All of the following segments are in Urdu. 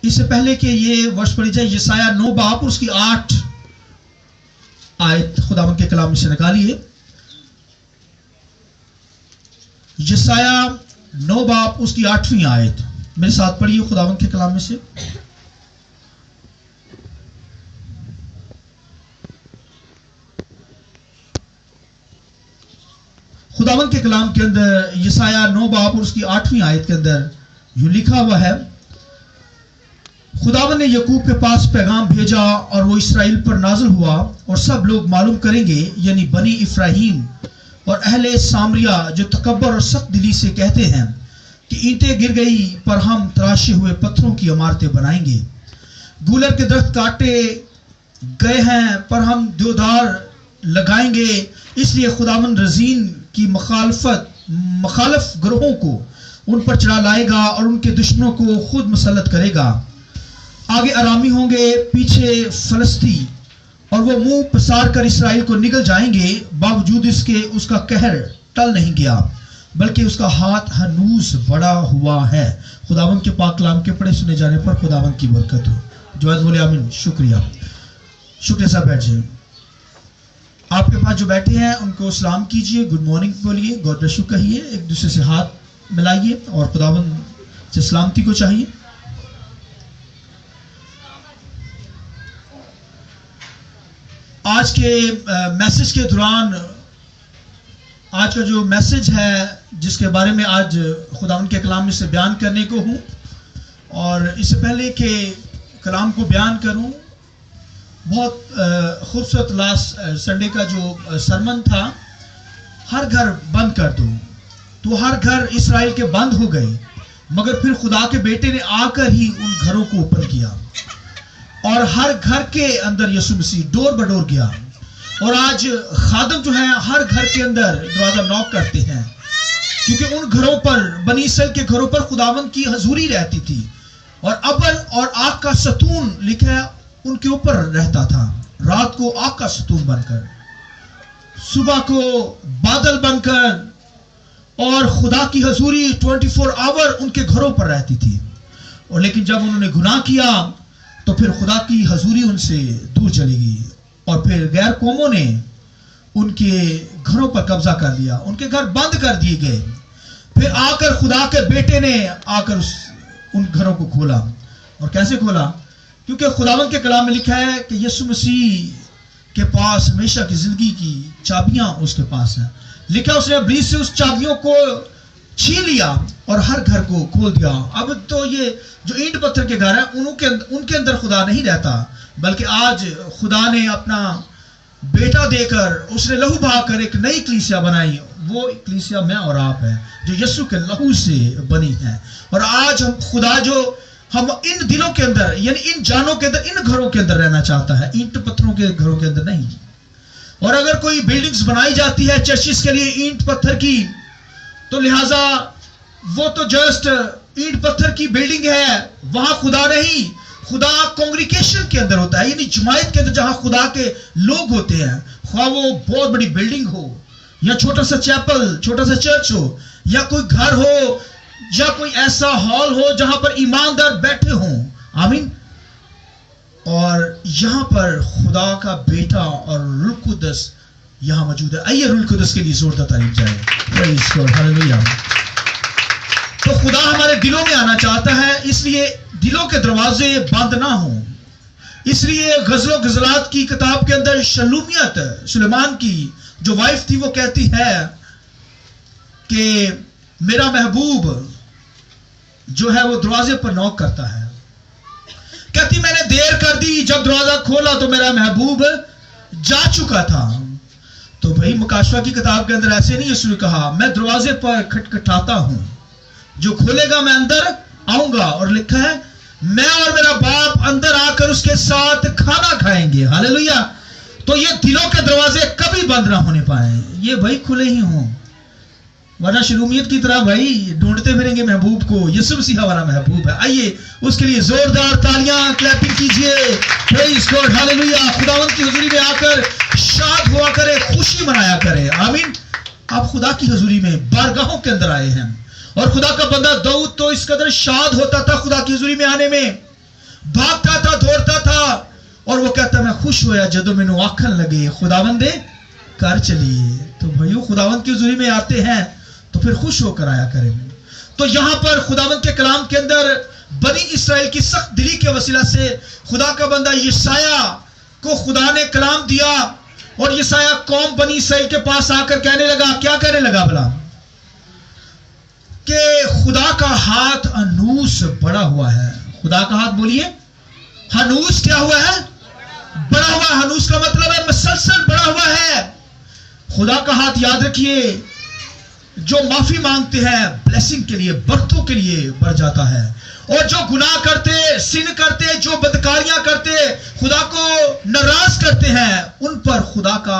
اس سے پہلے کہ یہ ورس پڑھی جائے، یسایہ 9 باب اور اس کی 8 آیت خداوند کے کلام میں سے نکالیے. یسایہ 9 باب اس کی 8ویں آیت میرے ساتھ پڑھیے خداوند کے کلام میں سے. خداوند کے کلام کے اندر یسایہ 9 باب اور اس کی 8ویں آیت کے اندر یوں لکھا ہوا ہے: خداوند نے یعقوب کے پاس پیغام بھیجا اور وہ اسرائیل پر نازل ہوا، اور سب لوگ معلوم کریں گے، یعنی بنی افراہیم اور اہل سامریہ جو تکبر اور سخت دلی سے کہتے ہیں کہ اینٹیں گر گئی پر ہم تراشے ہوئے پتھروں کی عمارتیں بنائیں گے، گولر کے درخت کاٹے گئے ہیں پر ہم دیودار لگائیں گے. اس لیے خداوند رزین کی مخالف گروہوں کو ان پر چڑھا لائے گا اور ان کے دشمنوں کو خود مسلط کرے گا. آگے ارامی ہوں گے، پیچھے فلسطی، اور وہ منہ پسار کر اسرائیل کو نگل جائیں گے. باوجود اس کے اس کا قہر ٹل نہیں گیا، بلکہ اس کا ہاتھ ہنوز بڑا ہوا ہے. خداوند کے پاک کلام کے پڑھے سنے جانے پر خداوند کی برکت ہو. جو ہے بولے آمین. شکریہ صاحب. بیٹھ جائیں. آپ کے پاس جو بیٹھے ہیں ان کو سلام کیجئے، گڈ مارننگ بولیے، گاڈ بلیس یو کہیے، ایک دوسرے سے ہاتھ ملائیے اور خداوند سے سلامتی کو چاہیے. آج کے میسج کے دوران آج کا جو میسج ہے جس کے بارے میں آج خداوند کے کلام میں سے بیان کرنے کو ہوں، اور اس سے پہلے کہ کلام کو بیان کروں، بہت خوبصورت لاسٹ سنڈے کا جو سرمن تھا، ہر گھر بند کر دو، تو ہر گھر اسرائیل کے بند ہو گئے، مگر پھر خدا کے بیٹے نے آ کر ہی ان گھروں کو اوپن کیا اور ہر گھر کے اندر یسوع مسیح ڈور بڈور گیا. اور آج خادم جو ہیں ہر گھر کے اندر دروازہ نوک کرتے ہیں، کیونکہ ان گھروں پر، بنی اسرائیل کے گھروں پر خداوند کی حضوری رہتی تھی، اور ابر اور آگ کا ستون لکھا ہے ان کے اوپر رہتا تھا. رات کو آگ کا ستون بن کر، صبح کو بادل بن کر، اور خدا کی حضوری 24 آور ان کے گھروں پر رہتی تھی. اور لیکن جب انہوں نے گناہ کیا تو پھر خدا کی حضوری ان سے دور چلی گئی، اور پھر غیر قوموں نے ان کے گھروں پر قبضہ کر لیا، ان کے گھر بند کر دیے گئے. پھر آ کر خدا کے بیٹے نے آ کر ان گھروں کو کھولا. اور کیسے کھولا؟ کیونکہ خداوند کے کلام میں لکھا ہے کہ یسوع مسیح کے پاس ہمیشہ کی زندگی کی چابیاں اس کے پاس ہیں. لکھا اس نے ابلیس سے اس چابیوں کو چھین لیا اور ہر گھر کو کھول دیا. اب تو یہ جو اینٹ پتھر کے گھر ہیں ان کے اندر خدا نہیں رہتا، بلکہ آج خدا نے اپنا بیٹا دے کر، اس نے لہو بہا کر ایک نئی کلیسیا بنائی. وہ کلیسیا میں اور آپ ہیں جو یسوع کے لہو سے بنی ہے. اور آج خدا جو ہم ان دلوں کے اندر، یعنی ان جانوں کے اندر، ان گھروں کے اندر رہنا چاہتا ہے، اینٹ پتھروں کے گھروں کے اندر نہیں. اور اگر کوئی بلڈنگز بنائی جاتی ہے چرچز کے لیے اینٹ پتھر کی، تو لہٰذا وہ تو جسٹ اینٹ پتھر کی بلڈنگ ہے، وہاں خدا نہیں. خدا کانگریگیشن کے اندر ہوتا ہے، یعنی جماعت کے اندر جہاں خدا کے لوگ ہوتے ہیں، خواہ وہ بہت بڑی بلڈنگ ہو یا چھوٹا سا چیپل، چھوٹا سا چرچ ہو، یا کوئی گھر ہو، یا کوئی ایسا ہال ہو جہاں پر ایماندار بیٹھے ہوں. آمین. اور یہاں پر خدا کا بیٹا اور روح القدس یہاں موجود ہے. آئیے روح القدس کے لیے زوردار تعریف جائے. پریز گاڈ. ہاللویا. تو خدا ہمارے دلوں میں آنا چاہتا ہے، اس لیے دلوں کے دروازے بند نہ ہوں. اس لیے غزل و غزلات کی کتاب کے اندر شلومیت، سلیمان کی جو وائف تھی، وہ کہتی ہے کہ میرا محبوب جو ہے وہ دروازے پر نوک کرتا ہے. کہتی میں نے دیر کر دی، جب دروازہ کھولا تو میرا محبوب جا چکا تھا. تو بھائی مکاشفہ کی کتاب کے اندر ایسے نہیں یسوع نے کہا میں دروازے پر کھٹکھٹاتا ہوں، جو کھولے گا میں اندر آؤں گا. اور لکھا ہے میں اور میرا باپ اندر آ کر اس کے ساتھ کھانا کھائیں گے. ہاللویا. تو یہ دلوں کے دروازے کبھی بند نہ ہونے پائیں، یہ بھائی کھلے ہی ہوں، ورنہ شلومیت کی طرح بھائی ڈھونڈتے پھریں گے محبوب کو. یسوع مسیح ہمارا محبوب ہے. آئیے اس کے لیے زوردار تالیاں کلیپنگ کیجئے. پریز گاڈ. ہاللویا. خداوند کی حضوری میں آ کر شاد ہوا کرے، خوشی منایا کرے. آمین. آپ خدا کی حضوری میں بارگاہوں کے اندر آئے ہیں، اور خدا کا بندہ داؤد تو اس قدر شاد ہوتا تھا خدا کی حضوری میں آنے میں بھاگتا تھا, دوڑتا تھا, اور وہ کہتا میں خوش ہویا جدو مینوں آکھن لگے خداوندے کر چلیے. تو بھائیو خداوند کے حضوری میں آتے ہیں تو پھر خوش ہو کر آیا کریں. تو یہاں پر خداوند کے کلام کے اندر بنی اسرائیل کی سخت دلی کے وسیلہ سے خدا کا بندہ یشعیا کو خدا نے کلام دیا, اور یشعیا قوم بنی اسرائیل کے پاس آ کر کہنے لگا, کیا کہنے لگا بلا, کہ خدا کا ہاتھ انوس بڑا ہوا ہے. خدا کا ہاتھ بولیے, ہنوس کیا ہوا ہے, بڑا ہوا. ہنوس کا مطلب ہے مسلسل بڑا ہوا ہے. خدا کا ہاتھ یاد رکھیے, جو معافی مانگتے ہیں بلیسنگ کے لیے, برکتوں کے لیے بڑھ جاتا ہے, اور جو گناہ کرتے, سن کرتے, جو بدکاریاں کرتے, خدا کو ناراض کرتے ہیں, ان پر خدا کا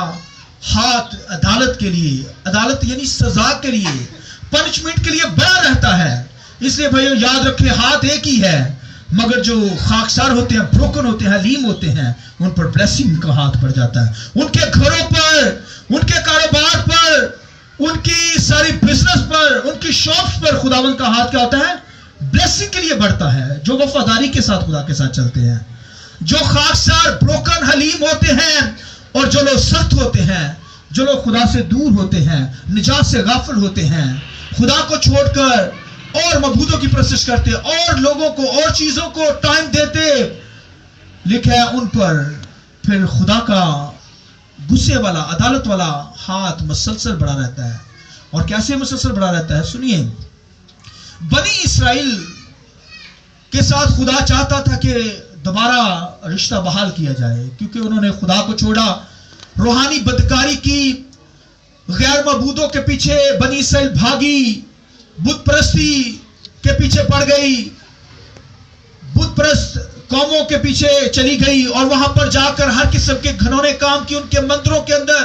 ہاتھ عدالت کے لیے, عدالت یعنی سزا کے لیے, پنشمنٹ کے لیے بڑا رہتا ہے. اس لیے بھائیو یاد رکھیں, ہاتھ ایک ہی ہے, مگر جو خاکسار ہوتے ہیں, بروکن ہوتے ہیں, حلیم ہوتے ہیں, ان پر بلیسنگ کا ہاتھ پڑ جاتا ہے. ان کے گھروں پر, ان کے کاروبار پر, ان کی ساری بزنس پر, ان کی شاپس پر خداوند کا ہاتھ کیا ہوتا ہے, بلیسنگ کے لیے بڑھتا ہے. جو وفاداری کے ساتھ خدا کے ساتھ چلتے ہیں, جو خاکسار, بروکن, حلیم ہوتے ہیں, اور جو لوگ سخت ہوتے ہیں, جو لوگ خدا سے دور ہوتے ہیں, نجات سے غافل ہوتے ہیں, خدا کو چھوڑ کر اور معبودوں کی پرستش کرتے, اور لوگوں کو اور چیزوں کو ٹائم دیتے, لکھا ہے ان پر پھر خدا کا غصے والا, عدالت والا ہاتھ مسلسل بڑا رہتا ہے. اور کیسے مسلسل بڑا رہتا ہے سنیے. بنی اسرائیل کے ساتھ خدا چاہتا تھا کہ دوبارہ رشتہ بحال کیا جائے, کیونکہ انہوں نے خدا کو چھوڑا, روحانی بدکاری کی, غیر معبودوں کے پیچھے بنی اسرائیل بھاگی, بت پرستی کے پیچھے پڑ گئی, بت پرست قوموں کے پیچھے چلی گئی, اور وہاں پر جا کر ہر قسم کے گھنونے کام کی, ان کے مندروں کے اندر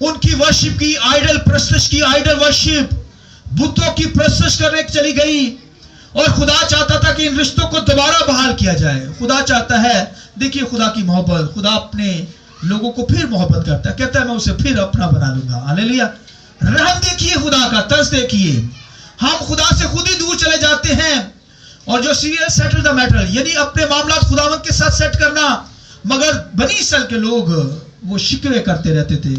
ان کی ورشپ کی, آئیڈل پرستش کی, آئیڈل ورشپ, بتوں کی پرستش کرنے چلی گئی. اور خدا چاہتا تھا کہ ان رشتوں کو دوبارہ بحال کیا جائے. خدا چاہتا ہے, دیکھیے خدا کی محبت, خدا اپنے لوگوں کو پھر محبت کرتا ہے, کہتا ہے میں اسے پھر اپنا بنا لوں گا. ہاللیلویا. رحم دیکھیے, خدا کا طرز دیکھیے. ہم خدا سے خود ہی دور چلے جاتے ہیں, اور جو سیریس سیٹل دا میٹر, یعنی اپنے معاملات خداوند کے ساتھ سیٹ کرنا, مگر بنی اسرائیل کے لوگ وہ شکوے کرتے رہتے تھے,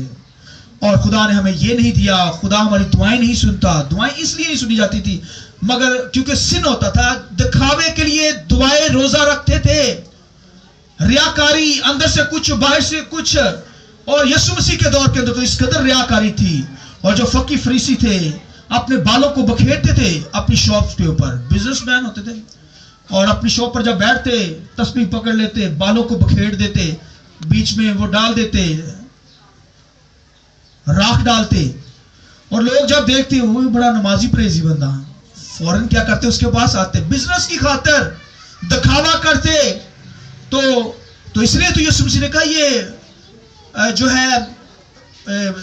اور خدا نے ہمیں یہ نہیں دیا. خدا ہماری دعائیں نہیں سنتا. دعائیں اس لیے نہیں سنی جاتی تھی مگر کیونکہ سن ہوتا تھا, دکھاوے کے لیے دعائیں روزہ رکھتے تھے, ریاکاری, اندر سے کچھ باہر سے کچھ. اور یسوع مسیح کے دور کے اندر تو اس قدر ریاکاری تھی, اور جو فقی فریسی تھے اپنے بالوں کو بکھیرتے تھے اپنی شاپس کے اوپر, بزنس مین ہوتے تھے, اور اپنی شاپ پر جب بیٹھتے تسبیح پکڑ لیتے, بالوں کو بکھیر دیتے, بیچ میں وہ ڈال دیتے, راکھ ڈالتے, اور لوگ جب دیکھتے وہ بڑا نمازی پریزی بندہ, فوراً کیا کرتے, اس کے پاس آتے, بزنس کی خاطر دکھاوا کرتے. تو اس لیے تو یسوع مسیح نے کہا یہ جو ہے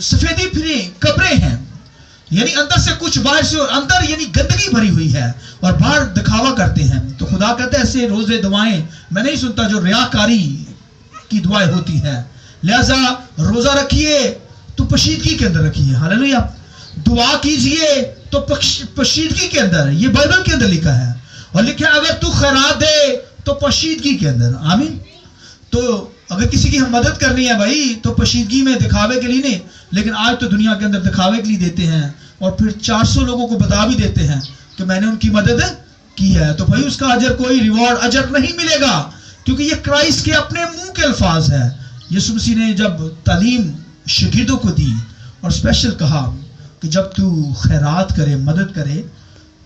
سفیدی پھری قبریں ہیں, یعنی اندر سے کچھ باہر سے, اور اندر یعنی گندگی بھری ہوئی ہے, اور باہر دکھاوا کرتے ہیں. تو خدا کہتا ہے ایسے روزے دعائیں میں نہیں سنتا جو ریاکاری کی دعائیں ہوتی ہیں. لہذا روزہ رکھیے تو پشیدگی کے اندر رکھیے. ہاللیلویا. دعا کیجئے تو پشیدگی کے اندر, یہ بائبل کے اندر لکھا ہے, اور لکھا ہے اگر تو خیرات دے تو پشیدگی کے اندر. آمین. تو اگر کسی کی ہم مدد کرنی ہے بھائی تو پشیدگی میں, دکھاوے کے لیے نہیں. لیکن آج تو دنیا کے اندر دکھاوے کے لیے دیتے ہیں, اور پھر 400 لوگوں کو بتا بھی دیتے ہیں کہ میں نے ان کی مدد کی ہے. تو بھائی اس کا اجر, کوئی ریوارڈ اجر نہیں ملے گا, کیونکہ یہ کرائسٹ کے اپنے منہ کے الفاظ ہے. یسوع مسیح نے جب تعلیم شاگردوں کو دی اور اسپیشل کہا کہ جب تو خیرات کرے, مدد کرے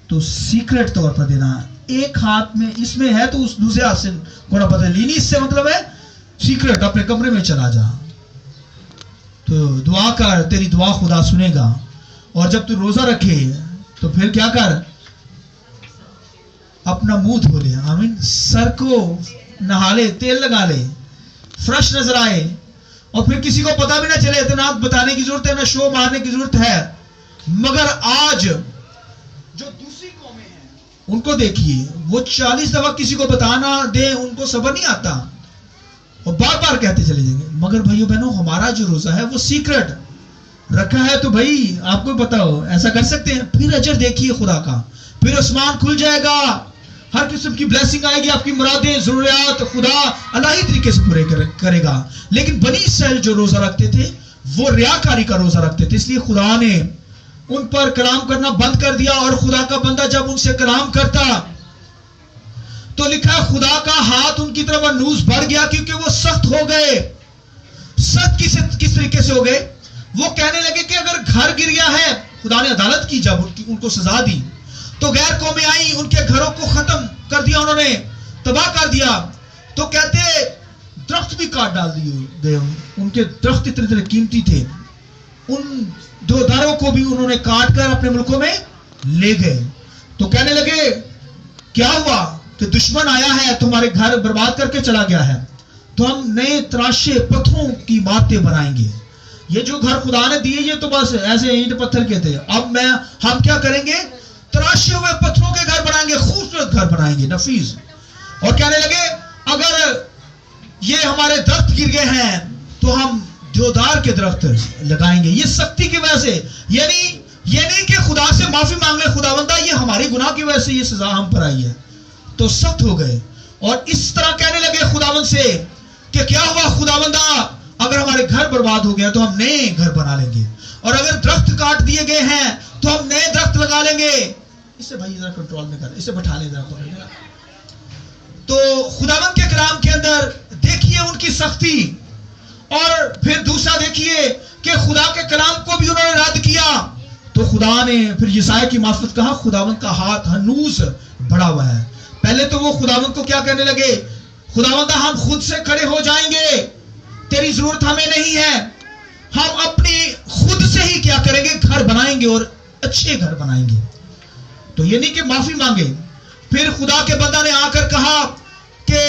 تو سیکرٹ طور پر دینا, ایک ہاتھ میں اس میں ہے تو اس دوسرے ہاتھ سے گوڑا بدل لینی. اس سے مطلب ہے سیکرٹ, اپنے کمرے میں چلا جا, تو دعا کر, تیری دعا خدا سنے گا. اور جب تو روزہ رکھے تو پھر کیا کر, اپنا منہ دھو لے. آمین. سر کو نہا لے, تیل لگا لے, فریش نظر آئے, اور پھر کسی کو پتا بھی نہ چلے. اتنا بتانے کی ضرورت ہے, نہ شو مارنے کی ضرورت ہے. مگر آج جو دوسری قومیں ہیں ان کو دیکھیے, وہ 40 دفعہ کسی کو بتانا دے, ان کو صبر نہیں آتا, اور بار بار کہتے چلے جائیں گے. مگر بھائیو بہنوں, ہمارا جو روزہ ہے وہ سیکرٹ رکھا ہے, تو بھائی آپ کو پتا ہو ایسا کر سکتے ہیں. پھر اجر دیکھیے خدا کا, پھر آسمان کھل جائے گا, ہر قسم کی بلیسنگ آئے گی, آپ کی مرادیں, ضروریات خدا الہی طریقے سے پورے کرے گا. لیکن بنی اسرائیل جو روزہ رکھتے تھے وہ ریاکاری کا روزہ رکھتے تھے, اس لیے خدا نے ان پر کلام کرنا بند کر دیا. اور خدا کا بندہ جب ان سے کلام کرتا تو لکھا خدا کا ہاتھ ان کی طرف نوز بڑھ گیا, کیونکہ وہ سخت ہو گئے. سخت کس طریقے سے ہو گئے؟ وہ کہنے لگے کہ اگر گھر گر گیا ہے, خدا نے عدالت کی, جب ان کو سزا دی تو غیر قومیں آئیں, ان کے گھروں کو ختم کر دیا, انہوں نے تباہ کر دیا. تو کہتے درخت بھی کاٹ ڈال دیے گئے, ان کے درخت اتنے قیمتی تھے, ان دیوداروں کو بھی انہوں نے کاٹ کر اپنے ملکوں میں لے گئے. تو کہنے لگے کیا ہوا کہ دشمن آیا ہے, تمہارے گھر برباد کر کے چلا گیا ہے, تو ہم نئے تراشے پتھروں کی عمارتیں بنائیں گے. یہ جو گھر خدا نے دیے یہ تو بس ایسے اینٹ پتھر کے تھے, اب ہم کیا کریں گے, تراشے ہوئے پتھروں کے گھر بنائیں گے, خوبصورت گھر بنائیں گے, نفیس. اور کہنے لگے اگر یہ ہمارے درخت گر گئے ہیں تو ہم دیودار کے درخت لگائیں گے. یہ سختی کی وجہ سے, یعنی یہ نہیں کہ خدا سے معافی مانگ لے خداوندہ یہ ہماری گناہ کی وجہ سے یہ سزا ہم پر آئی ہے, تو سخت ہو گئے. اور اس طرح کہنے لگے خداوند سے کہ کیا ہوا خداوندہ, اگر ہمارے گھر برباد ہو گیا تو ہم نئے گھر بنا لیں گے, اور اگر درخت کاٹ دیے گئے ہیں تو ہم نئے درخت لگا لیں گے. اسے بھائی ذرا کنٹرول میں کر, اسے بٹھا لیں ذرا. تو خداوند کے کلام کے اندر دیکھیے ان کی سختی, اور پھر دوسرا دیکھیے کہ خدا کے کلام کو بھی انہوں نے رد کیا. تو خدا نے پھر یسایا کی معرفت کہا خداوند کا ہاتھ ہنوز بڑا ہوا ہے. پہلے تو وہ خداوند کو کیا کہنے لگے, خداوندہ ہم خود سے کھڑے ہو جائیں گے, تیری ضرورت ہمیں نہیں ہے, ہم اپنی خود سے ہی کیا کریں گے, گھر بنائیں گے اور اچھے گھر بنائیں گے. تو یہ نہیں کہ معافی مانگے. پھر خدا کے بندہ نے آ کر کہا کہ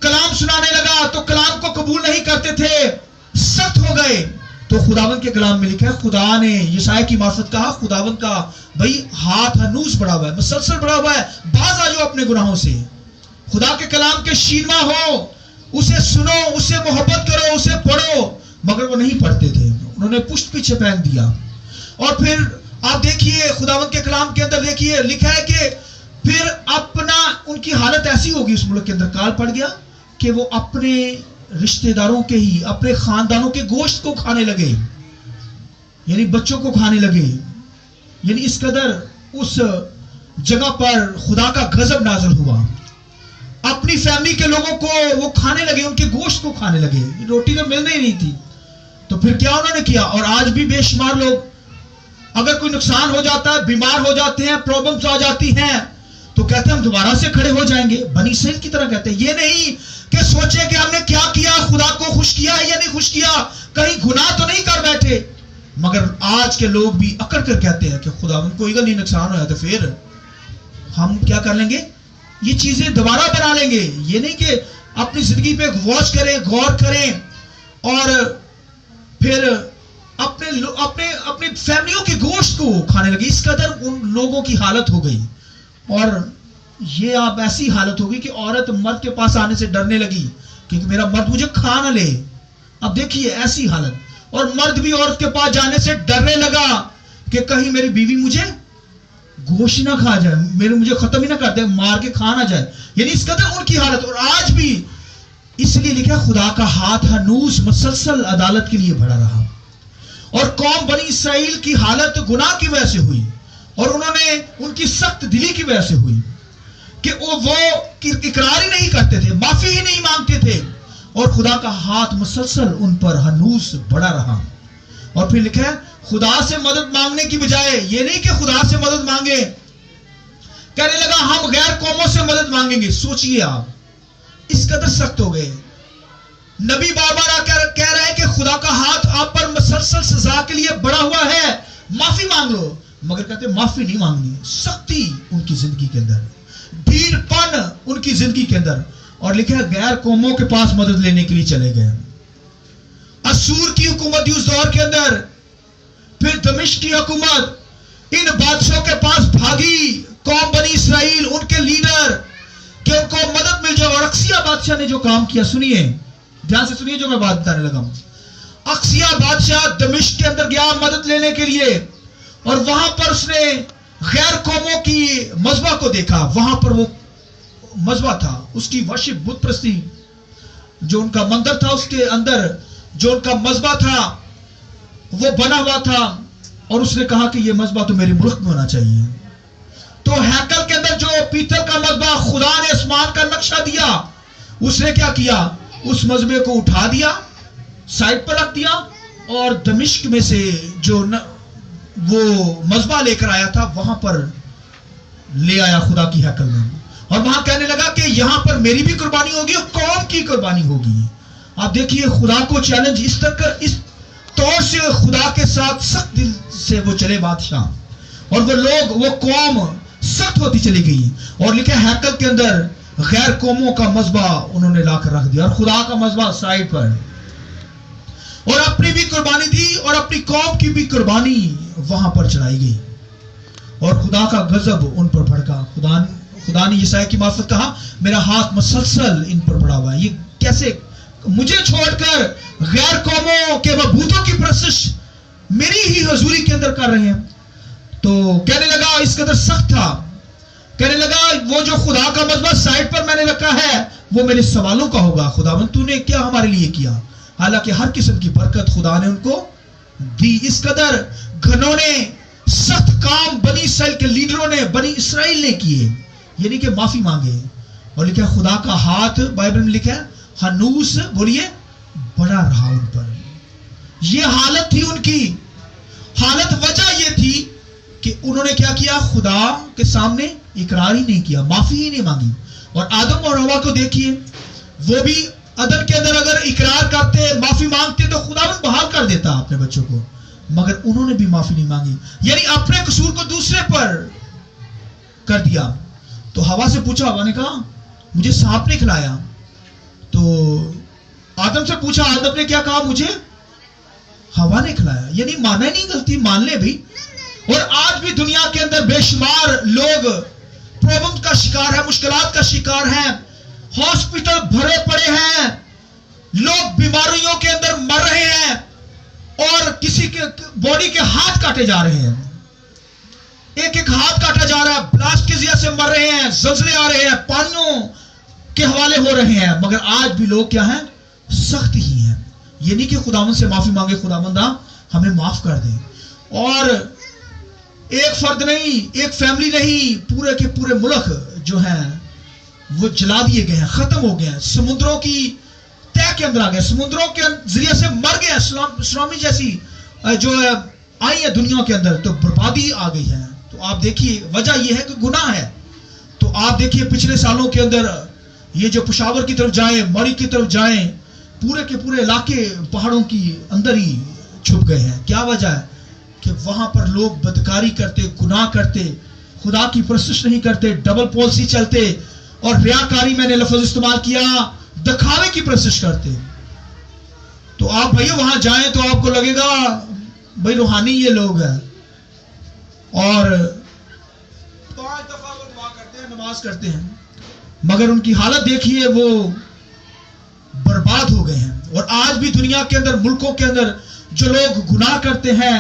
کلام سنانے لگا تو کلام کو قبول نہیں کرتے تھے, سخت ہو گئے. تو خداوند کے کلام میں لکھا ہے خدا نے یسایا کی معرفت کہا خداوند کا بھائی ہاتھ ہنوز بڑا ہوا ہے, مسلسل بڑا ہوا ہے, باز آ جاؤ اپنے گناہوں سے. خدا کے کلام کے شیرما ہو, اسے سنو, اسے محبت کرو, اسے پڑھو. مگر وہ نہیں پڑھتے تھے, انہوں نے پشت پیچھے پھینک دیا. اور پھر آپ دیکھیے خداوند کے کلام کے اندر دیکھیے لکھا ہے کہ پھر اپنا ان کی حالت ایسی ہوگی, اس ملک کے اندر کال پڑ گیا کہ وہ اپنے رشتہ داروں کے ہی, اپنے خاندانوں کے گوشت کو کھانے لگے, یعنی بچوں کو کھانے لگے. یعنی اس قدر اس جگہ پر خدا کا غضب نازل ہوا. اپنی فیملی کے لوگوں کو وہ کھانے لگے, ان کے گوشت کو کھانے لگے, روٹی تو ملنے ہی نہیں تھی. تو پھر کیا انہوں نے کیا, اور آج بھی بے شمار لوگ اگر کوئی نقصان ہو جاتا ہے, بیمار ہو جاتے ہیں, پرابلمز آ جاتی ہیں, تو کہتے ہیں ہم دوبارہ سے کھڑے ہو جائیں گے. بنی اسرائیل کی طرح کہتے ہیں. یہ نہیں کہ سوچے کہ ہم نے کیا کیا, خدا کو خوش کیا یا نہیں خوش کیا, کہیں گناہ تو نہیں کر بیٹھے. مگر آج کے لوگ بھی اکڑ کر کہتے ہیں کہ خدا ان کوئی گل نہیں, نقصان ہوا تو پھر ہم کیا کر لیں گے, یہ چیزیں دوبارہ بنا لیں گے. یہ نہیں کہ اپنی زندگی پہ واچ کریں, غور کریں, اور پھر اپنے فیملیوں کے گوشت کو کھانے لگے. اس قدر ان لوگوں کی حالت ہو گئی. اور یہ اب ایسی حالت ہوگی کہ عورت مرد کے پاس آنے سے ڈرنے لگی کہ میرا مرد مجھے کھا نہ لے. اب دیکھیے ایسی حالت. اور مرد بھی عورت کے پاس جانے سے ڈرنے لگا کہ کہیں میری بیوی مجھے گوشت نہ کھا جائے, مجھے ختم ہی نہ کر دے, مار کے کھا نہ جائے. یعنی اس قدر ان کی حالت. اور آج بھی اس لیے لکھا خدا کا ہاتھ ہنوز مسلسل عدالت کے لیے بڑھا رہا. اور قوم بنی اسرائیل کی حالت گناہ کی وجہ سے ہوئی, اور انہوں نے ان کی سخت دلی کی وجہ سے ہوئی کہ وہ اقرار ہی نہیں کرتے تھے, معافی ہی نہیں مانگتے تھے, اور خدا کا ہاتھ مسلسل ان پر ہنوز بڑا رہا. اور پھر لکھا ہے خدا سے مدد مانگنے کی بجائے, یہ نہیں کہ خدا سے مدد مانگے, کہنے لگا ہم غیر قوموں سے مدد مانگیں گے. سوچئے آپ اس قدر سخت ہو گئے. نبی بار بار آ کر کہہ رہے ہیں کہ خدا کا ہاتھ آپ پر مسلسل سزا کے لیے بڑا ہوا ہے, معافی مانگ لو. مگر کہتے معافی نہیں مانگنی. سختی ان کی زندگی کے اندر, ڈھیڑ پن ان کی زندگی کے اندر. اور لکھا ہے غیر قوموں کے پاس مدد لینے کے لیے چلے گئے. اسور کی حکومت اس دور کے اندر, پھر دمشق کی حکومت, ان بادشاہوں کے پاس بھاگی قوم بنی اسرائیل, ان کے لیڈر, کہ ان کو مدد مل جائے. اور اکسیا بادشاہ نے جو کام کیا, سنیے دھیان سے سنیے جو میں بات بتانے لگا ہوں. اکسیا بادشاہ دمشق کے اندر گیا مدد لینے کے لیے, اور وہاں پر اس نے غیر قوموں کی مذبح کو دیکھا. وہاں پر وہ مذبح تھا, اس کی ورشپ, بت پرستی, جو ان کا مندر تھا اس کے اندر جو ان کا مذبح تھا وہ بنا ہوا تھا, اور اس نے کہا کہ یہ مذبح تو میرے ملک میں ہونا چاہیے. تو ہیکل کے اندر جو پیتل کا مذبح خدا نے آسمان کا نقشہ دیا, اس نے کیا کیا, اس مذبح کو اٹھا دیا, سائڈ پر رکھ دیا, اور دمشق میں سے جو وہ مذبح لے کر آیا تھا وہاں پر لے آیا خدا کی ہیکل میں, اور وہاں کہنے لگا کہ یہاں پر میری بھی قربانی ہوگی اور قوم کی قربانی ہوگی. آپ دیکھیے خدا کو چیلنج اس طور سے خدا کے ساتھ سخت دل سے وہ چلے بادشاہ, اور وہ لوگ, وہ قوم سخت ہوتی چلی گئی, اور لکھا ہیکل کے اندر غیر قوموں کا مذبح انہوں نے لا کر رکھ دیا, اور خدا کا مذبح سائڈ پر, اور اپنی بھی قربانی دی اور اپنی قوم کی بھی قربانی وہاں پر چڑھائی گئی, اور خدا کا غضب ان پر بھڑکا. خدا نے یسایا کی معرفت کہا, میرا ہاتھ مسلسل ان پر بڑھا ہوا ہے, یہ کیسے مجھے چھوڑ کر غیر قوموں کے معبودوں کی پرستش میری ہی حضوری کے اندر کر رہے ہیں. تو کہنے لگا, اس قدر سخت تھا, کہنے لگا وہ جو خدا کا مذبح سائڈ پر میں نے رکھا ہے وہ میرے سوالوں کا ہوگا, خداوند تو نے کیا ہمارے لیے کیا. حالانکہ ہر قسم کی برکت خدا نے ان کو دی. اس قدر گھنونے سخت کام بنی اسرائیل کے لیڈروں نے, بنی اسرائیل نے کیے, یعنی کہ معافی مانگے, اور لکھا خدا کا ہاتھ بائبل میں لکھا ہے ہنوس, بولیے, بڑا رہا ان پر. یہ حالت تھی ان کی حالت, وجہ یہ تھی کہ انہوں نے کیا کیا, خدا کے سامنے اقرار ہی نہیں کیا, معافی ہی نہیں مانگی. اور آدم اور حوا کو دیکھیے, وہ بھی عدن کے اندر اگر اقرار کرتے, معافی مانگتے تو خداوند بحال کر دیتا اپنے بچوں کو, مگر انہوں نے بھی معافی نہیں مانگی, یعنی اپنے قصور کو دوسرے پر کر دیا. تو ہوا سے پوچھا, ہوا نے کہا مجھے سانپ نے کھلایا. تو آدم سے پوچھا, آدم نے کیا کہا, مجھے ہوا نے کھلایا. یعنی مانا ہی نہیں, غلطی مان لے بھائی. اور آج بھی دنیا کے اندر بے شمار لوگ پرابلم کا شکار ہے, مشکلات کا شکار ہیں, ہاسپٹل بھرے پڑے ہیں, لوگ بیماریوں کے اندر مر رہے ہیں, اور کسی کے باڈی کے ہاتھ کاٹے جا رہے ہیں, ایک ایک ہاتھ کاٹا جا رہا ہے, بلاسٹ کے ذریعے سے مر رہے ہیں, زلزلے آ رہے ہیں, پانیوں کے حوالے ہو رہے ہیں, مگر آج بھی لوگ کیا ہیں, سخت ہی ہیں. یہ نہیں کہ خداوند سے معافی مانگے, خداوند ہمیں معاف کر دیں. اور ایک فرد نہیں, ایک فیملی نہیں, پورے کے پورے ملک جو ہیں وہ جلا دیے گئے ہیں, ختم ہو گئے ہیں, سمندروں کی تہ کے اندر آ گئے, سمندروں کے ذریعے سے مر گئے, سونامی جیسی جو آئی ہے دنیا کے اندر, تو بربادی آ گئی ہے. تو آپ دیکھیے وجہ یہ ہے کہ گناہ ہے. تو آپ دیکھیے پچھلے سالوں کے اندر یہ جو پشاور کی طرف جائیں, موری کی طرف جائیں, پورے کے پورے علاقے پہاڑوں کی اندر ہی چھپ گئے ہیں. کیا وجہ ہے کہ وہاں پر لوگ بدکاری کرتے, گناہ کرتے, خدا کی پرستش نہیں کرتے, ڈبل پالیسی چلتے, اور ریاکاری, میں نے لفظ استعمال کیا, دکھاوے کی پرستش کرتے. تو آپ بھائی وہاں جائیں تو آپ کو لگے گا بھائی روحانی یہ لوگ ہیں, اور 5 دفعہ وہ دعا کرتے ہیں, نماز کرتے ہیں, مگر ان کی حالت دیکھیے, وہ برباد ہو گئے ہیں. اور آج بھی دنیا کے اندر, ملکوں کے اندر جو لوگ گناہ کرتے ہیں,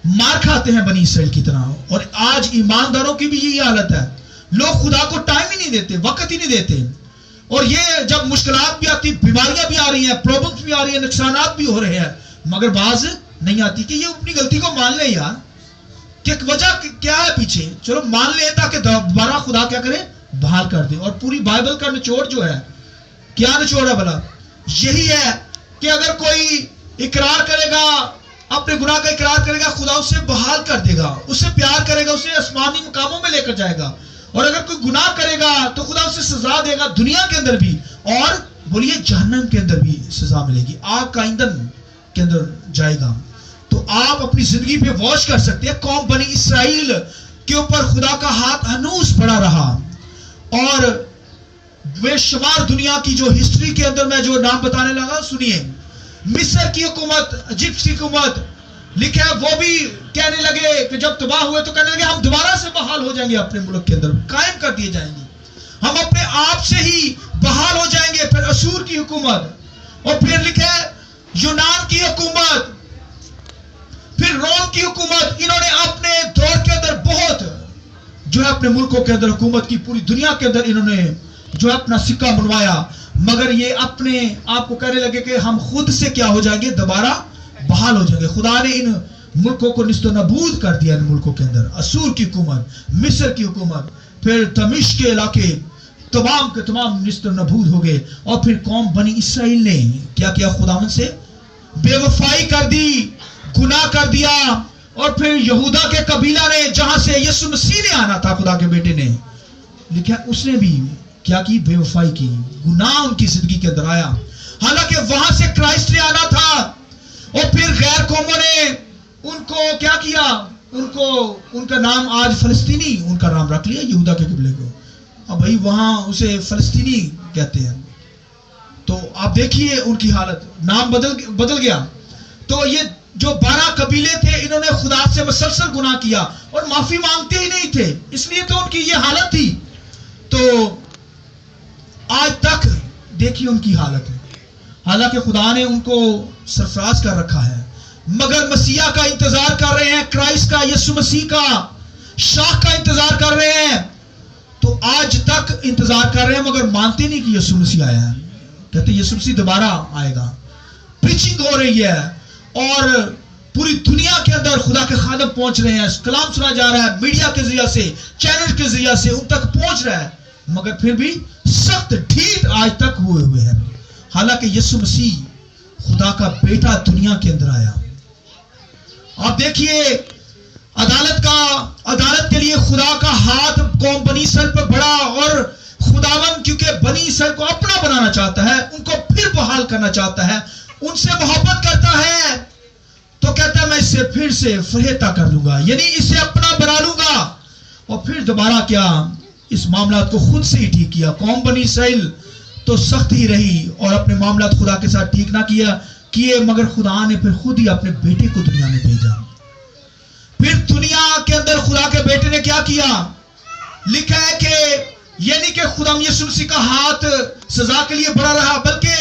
مار کھاتے ہیں بنی اسرائیل کی طرح. اور آج ایمانداروں کی بھی یہی حالت ہے, لوگ خدا کو ٹائم ہی نہیں دیتے, وقت ہی نہیں دیتے. اور یہ جب مشکلات بھی آتی, بیماریاں بھی آ رہی ہیں, پرابلمز بھی آ رہی ہیں, نقصانات بھی ہو رہے ہیں, مگر باز نہیں آتی کہ یہ اپنی غلطی کو مان لیں یار, کہ وجہ کیا ہے پیچھے, چلو مان لیں تاکہ دوبارہ خدا کیا کرے, بحال کر دے. اور پوری بائبل کا نچوڑ جو ہے, کیا نچوڑ ہے بھلا, یہی ہے کہ اگر کوئی اقرار کرے گا, اپنے گناہ کا اقرار کرے گا, خدا اسے بحال کر دے گا, اسے پیار کرے گا, اسے آسمانی مقاموں میں لے کر جائے گا. اور اگر کوئی گناہ کرے گا تو خدا اسے سزا دے گا, دنیا کے اندر بھی, اور بولیے جہنم کے اندر بھی سزا ملے گی, آگ کا ایندھن کے اندر جائے گا. تو آپ اپنی زندگی پہ واچ کر سکتے ہیں. قوم بنی اسرائیل کے اوپر خدا کا ہاتھ ہنوز پڑا رہا, اور بے شمار دنیا کی جو ہسٹری کے اندر میں جو نام بتانے لگا, سنیے, مصر کی حکومت, ایجپٹ کی حکومت, لکھا ہے وہ بھی کہنے لگے کہ جب تباہ ہوئے تو کہنے لگے ہم دوبارہ سے بحال ہو جائیں گے, اپنے ملک کے اندر قائم کر دیے جائیں گے, ہم اپنے آپ سے ہی بحال ہو جائیں گے. پھر اسور کی حکومت, اور پھر لکھا ہے یونان کی حکومت, پھر روم کی حکومت. انہوں نے اپنے دور کے اندر بہت جو ہے اپنے ملکوں کے اندر حکومت کی, پوری دنیا کے اندر انہوں نے جو ہے اپنا سکہ بنوایا, مگر یہ اپنے آپ کو کہنے لگے کہ ہم خود سے کیا ہو جائیں گے, دوبارہ بحال ہو جائیں گے. خدا نے ان ملکوں کو نست و نبود کر دیا. ان ملکوں کے اندر اسور کی حکومت, مصر کی حکومت, پھر دمشق کے علاقے تمام کے تمام نست و نبود ہو گئے. اور پھر قوم بنی اسرائیل نے کیا کیا, خداوند سے بے وفائی کر دی, گناہ کر دیا. اور پھر یہودا کے قبیلہ نے, جہاں سے یسوع مسیح نے آنا تھا, خدا کے بیٹے نے, لکھا اس نے بھی کیا کی, بے وفائی کی, گناہ ان کی زندگی کے اندر آیا. حالانکہ وہاں سے کرائسٹ نے آنا تھا. اور پھر غیر قوموں نے ان کو کیا کیا, ان کا نام آج فلسطینی ان کا نام رکھ لیا, یہودا کے قبیلے کو. اب بھائی وہاں اسے فلسطینی کہتے ہیں. تو آپ دیکھیے ان کی حالت, نام بدل گیا. تو یہ جو 12 قبیلے تھے, انہوں نے خدا سے مسلسل گناہ کیا اور معافی مانگتے ہی نہیں تھے, اس لیے تو ان کی یہ حالت تھی. تو آج تک دیکھیے ان کی حالت ہے. حالانکہ خدا نے ان کو سرفراز کر رکھا ہے, مگر مسیح کا انتظار کر رہے ہیں, کرائسٹ کا, یسوع مسیح کا, شاخ کا انتظار کر رہے ہیں. تو آج تک انتظار کر رہے ہیں, مگر مانتے نہیں کہ یسوع مسیح آیا ہے. کہتے ہیں یسوع مسیح دوبارہ آئے گا. پریچنگ ہو رہی ہے اور پوری دنیا کے اندر خدا کے خادم پہنچ رہے ہیں, کلام سنا جا رہا ہے, میڈیا کے ذریعے سے, چینل کے ذریعے سے ان تک پہنچ رہا ہے, مگر پھر بھی سخت ڈھیل آج تک ہوئے ہیں. حالانکہ یسوع مسیح خدا کا بیٹا دنیا کے اندر آیا. آپ دیکھیے عدالت کے لیے خدا کا ہاتھ قوم بنی اسرائیل پر بڑا, اور خداوند کیونکہ بنی اسرائیل کو اپنا بنانا چاہتا ہے, ان کو پھر بحال کرنا چاہتا ہے, ان سے محبت کرتا ہے, تو کہتا ہے میں اس سے پھر سے فریحتہ کر لوں گا, یعنی اسے اپنا بنا لوں گا. اور پھر دوبارہ کیا, اس معاملات کو خود سے ہی ٹھیک کیا. قوم بنی اسرائیل تو سخت ہی رہی اور اپنے معاملات خدا کے ساتھ ٹھیک نہ کیے, مگر خدا نے پھر خود ہی اپنے بیٹے کو دنیا میں بھیجا. پھر دنیا کے اندر خدا کے بیٹے نے کیا کیا, لکھا ہے کہ یعنی کہ خدا یسوع مسیح کا ہاتھ سزا کے لیے بڑا رہا, بلکہ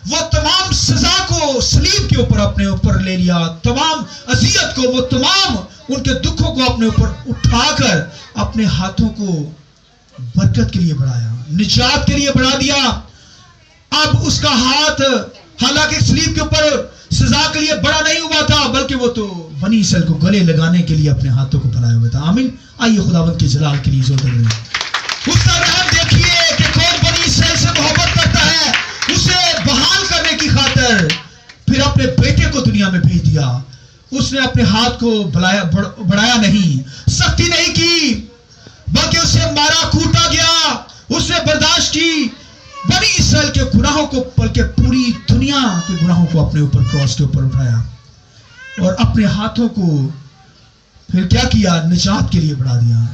وہ تمام سزا کو صلیب کے اوپر اپنے اوپر لے لیا, تمام اذیت کو, وہ تمام ان کے دکھوں کو اپنے اوپر اٹھا کر اپنے ہاتھوں کو برکت کے لیے بڑھایا, نجات کے لیے بڑھا دیا. اب اس کا ہاتھ حالانکہ صلیب کے اوپر سزا کے لیے بڑا نہیں ہوا تھا, بلکہ وہ تو بنی اسرائیل کو گلے لگانے کے لیے اپنے ہاتھوں کو بڑھائے ہوئے تھا. آمین. آئیے خداوند کے جلال کے لیے زور دیں. اس کا رحم دیکھیے کہ کون بنی اسرائیل سے محبت کرتا ہے, اسے بحال کرنے کی خاطر پھر اپنے بیٹے کو دنیا میں بھیج دیا. اس نے اپنے ہاتھ کو بڑھایا نہیں, سختی نہیں کی, بلکہ اسے مارا کوٹا گیا, اس نے برداشت کی بنی اسرائیل کے گناہوں کو, بلکہ پوری دنیا کے گناہوں کو اپنے اوپر کراس کے اوپر اٹھایا, اور اپنے ہاتھوں کو پھر کیا کیا, نجات کے لیے بڑھا دیا,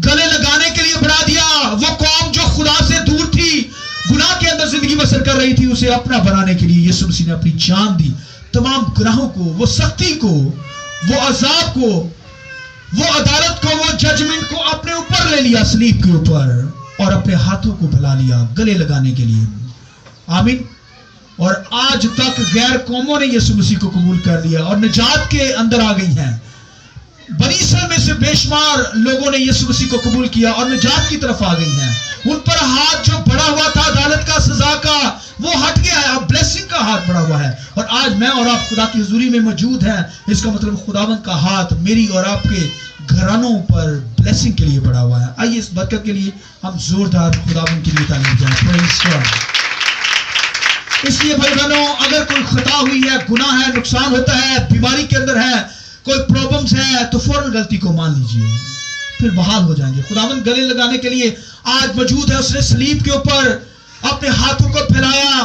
گلے لگانے کے لیے بڑھا دیا. وہ قوم جو خدا سے دور تھی, گناہ کے اندر زندگی بسر کر رہی تھی, اسے اپنا بنانے کے لیے یسوع مسیح نے اپنی جان دی. تمام گناہوں کو, وہ سختی کو, وہ عذاب کو, وہ عدالت کو, وہ ججمنٹ کو اپنے اوپر لے لیا صلیب کے اوپر, اور اپنے ہاتھوں کو بھلا لیا گلے لگانے کے لیے. آمین. اور آج تک غیر قوموں نے یسوع مسیح کو قبول کر لیا اور نجات کے اندر آ گئی ہیں. بنی اسرائیل میں سے بے شمار لوگوں نے یسوع مسیح کو قبول کیا اور نجات کی طرف آ گئی ہیں. ان پر ہاتھ جو بڑا ہوا تھا عدالت کا, سزا کا, وہ ہٹ گیا ہے, اب بلیسنگ کا ہاتھ بڑا ہوا ہے. اور آج میں اور آپ خدا کی حضوری میں موجود ہیں, اس کا مطلب خداوند کا ہاتھ میری اور آپ کے گھرانوں پر بلیسنگ کے لیے بڑا ہوا ہے. آئیے اس برکت کے لیے ہم زوردار خداوند کے لیے تعریف جائیں. پریز گاڈ. اس لیے بھائی بہنوں, اگر کوئی خطا ہوئی ہے, گناہ ہے, نقصان ہوتا ہے, بیماری کے اندر ہے, کوئی پرابلمز ہے, تو فوراً غلطی کو مان لیجئے, پھر بحال ہو جائیں گے. خداوند گلے لگانے کے لیے آج موجود ہے. اس نے صلیب کے اوپر اپنے ہاتھوں کو پھیلایا,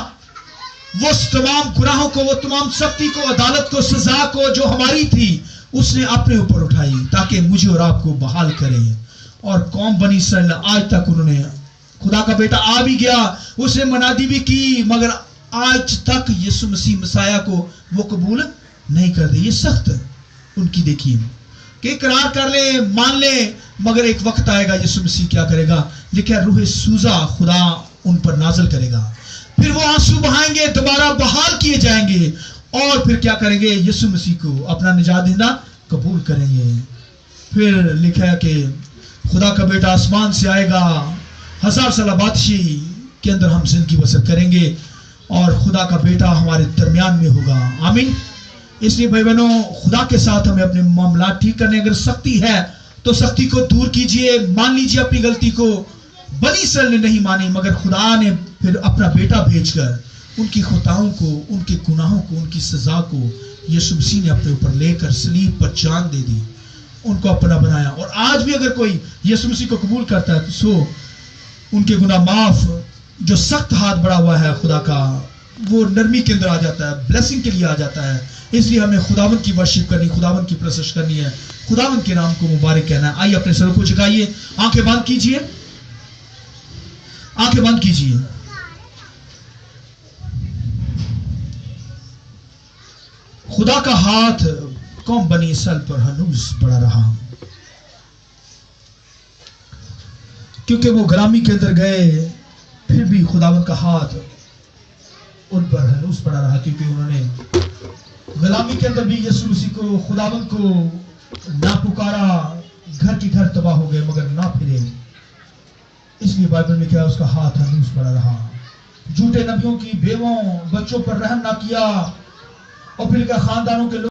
وہ تمام گناہوں کو, وہ تمام سختی کو, عدالت کو, سزا کو جو ہماری تھی, اس نے اپنے اوپر اٹھائی تاکہ مجھے اور آپ کو بحال کرے. اور قوم بنی اسرائیل آج تک انہوں نے, خدا کا بیٹا آ بھی گیا, اس نے منادی بھی کی, مگر آج تک یسوع مسیح مسیح کو وہ قبول نہیں کرتے. یہ سخت ان کی دیکھیے کہ اقرار کر لیں, مان لیں, مگر ایک وقت آئے گا یسوع مسیح کیا کرے گا, لکھا روح سوزا خدا ان پر نازل کرے گا, پھر وہ آنسو بہائیں گے, دوبارہ بحال کیے جائیں گے, اور پھر کیا کریں گے, یسوع مسیح کو اپنا نجات دہندہ قبول کریں گے. پھر لکھا ہے کہ خدا کا بیٹا آسمان سے آئے گا, 1000 سالہ بادشاہی کے اندر ہم زندگی بسر کریں گے اور خدا کا بیٹا ہمارے درمیان میں ہوگا. آمین. اس لیے بھائی بہنوں, خدا کے ساتھ ہمیں اپنے معاملات ٹھیک کرنے, اگر سختی ہے تو سختی کو دور کیجئے, مان لیجئے اپنی غلطی کو. بنی اسرائیل نے نہیں مانی, مگر خدا نے پھر اپنا بیٹا بھیج کر ان کی خطاؤں کو, ان کے گناہوں کو, ان کی سزا کو یسوع مسیح نے اپنے اوپر لے کر صلیب پر جان دے دی, ان کو اپنا بنایا. اور آج بھی اگر کوئی یسوع مسیح کو قبول کرتا ہے تو سو ان کے گناہ معاف. جو سخت ہاتھ بڑا ہوا ہے خدا کا, وہ نرمی کے اندر آ جاتا ہے, بلیسنگ کے لیے آ جاتا ہے. اس لیے ہمیں خداوند کی ورشپ کرنی, خداوند کی پرستش کرنی ہے, خداوند کے نام کو مبارک کہنا ہے. آئیے اپنے سروں کو جھکائیے, آنکھیں بند کیجئے, آنکھیں بند کیجئے. خدا کا ہاتھ قوم بنی اسرائیل پر ہنوز بڑا رہا, کیونکہ وہ غلامی کے اندر گئے, پھر بھی خداوند کا ہاتھ ان پر ہنوز پڑا رہا, کیونکہ انہوں نے غلامی کے اندر بھی یسوع مسیح کو, خداوند کو نہ پکارا. گھر کی گھر تباہ ہو گئے مگر نہ پھرے. اس لیے بائبل میں کیا, اس کا ہاتھ ہنوز پڑا رہا. جھوٹے نبیوں کی بیووں بچوں پر رحم نہ کیا, اور پھر خاندانوں کے لوگ